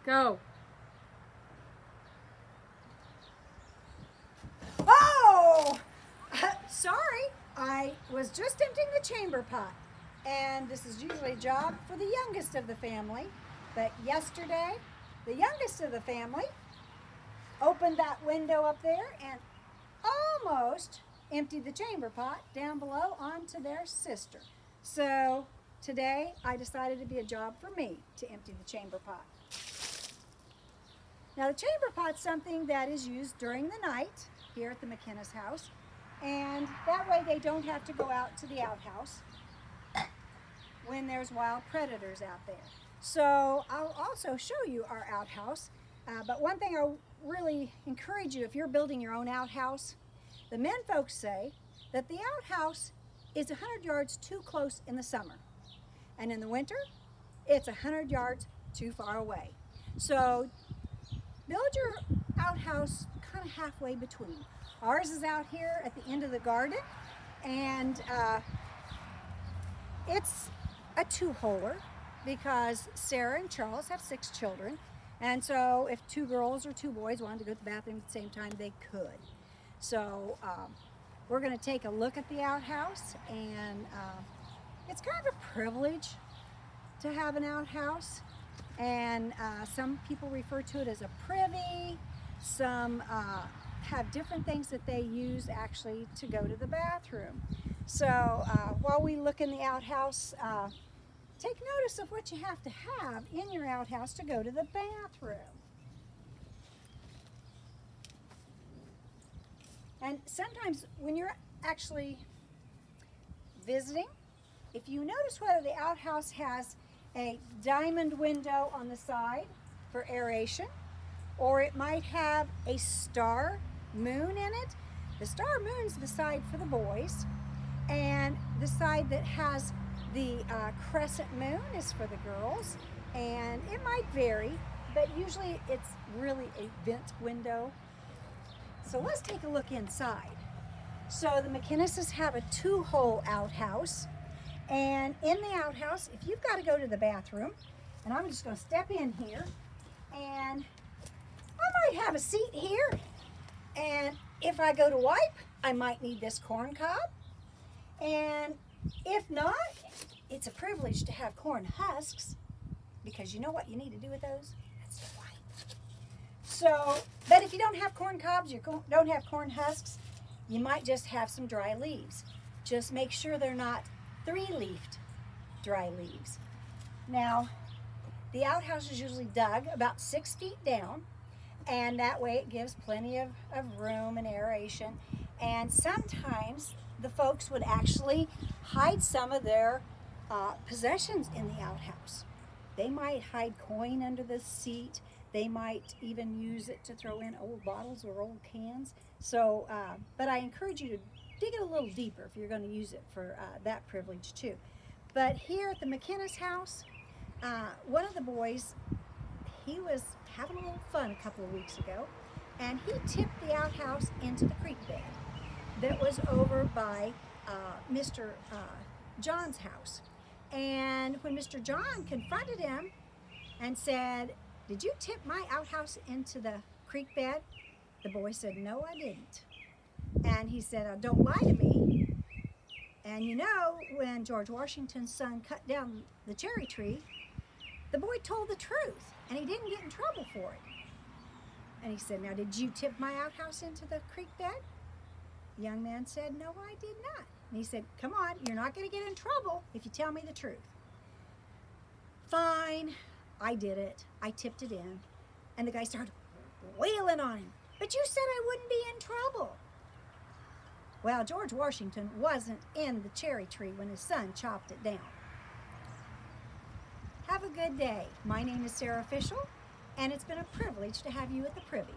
Go. Oh! Sorry, I was just emptying the chamber pot. And this is usually a job for the youngest of the family. But yesterday, the youngest of the family opened that window up there and almost emptied the chamber pot down below onto their sister. So today I decided it'd be a job for me to empty the chamber pot. Now the chamber pot's something that is used during the night here at the McKinnis house, and that way they don't have to go out to the outhouse when there's wild predators out there. So I'll also show you our outhouse, but one thing I really encourage you, if you're building your own outhouse, the men folks say that the outhouse is 100 yards too close in the summer, and in the winter it's 100 yards too far away. So build your outhouse kind of halfway between. Ours is out here at the end of the garden, and it's a two-holer because Sarah and Charles have 6 children, and so if 2 girls or 2 boys wanted to go to the bathroom at the same time, they could. So we're going to take a look at the outhouse, and it's kind of a privilege to have an outhouse, and some people refer to it as a privy. Some have different things that they use actually to go to the bathroom. So while we look in the outhouse, take notice of what you have to have in your outhouse to go to the bathroom. And sometimes when you're actually visiting, if you notice whether the outhouse has a diamond window on the side for aeration, or it might have a star moon in it. The star moon's the side for the boys, and the side that has the crescent moon is for the girls, and it might vary, but usually it's really a vent window. So let's take a look inside. So the McKinnises have a 2-hole outhouse, and in the outhouse, if you've got to go to the bathroom, and I'm just going to step in here, and I might have a seat here, and if I go to wipe, I might need this corn cob, and if not, it's a privilege to have corn husks, because you know what you need to do with those? That's to wipe. So, but if you don't have corn cobs, you don't have corn husks, you might just have some dry leaves. Just make sure they're not 3-leafed dry leaves. Now, the outhouse is usually dug about 6 feet down, and that way it gives plenty of room and aeration. And sometimes the folks would actually hide some of their possessions in the outhouse. They might hide coin under the seat. They might even use it to throw in old bottles or old cans. So, but I encourage you to dig it a little deeper if you're going to use it for that privilege too. But here at the McKinnis house, one of the boys, he was having a little fun a couple of weeks ago, and he tipped the outhouse into the creek bed that was over by Mr. John's house. And when Mr. John confronted him and said, "Did you tip my outhouse into the creek bed?" the boy said, "No, I didn't." And he said, "Don't lie to me." And you know, when George Washington's son cut down the cherry tree, the boy told the truth, and he didn't get in trouble for it. And he said, "Now, did you tip my outhouse into the creek bed?" The young man said, "No, I did not." And he said, "Come on, you're not going to get in trouble if you tell me the truth." "Fine, I did it. I tipped it in." And the guy started wailing on him. "But you said I wouldn't be in trouble." Well, George Washington wasn't in the cherry tree when his son chopped it down. Have a good day. My name is Sarah Fishel, and it's been a privilege to have you at the Privy.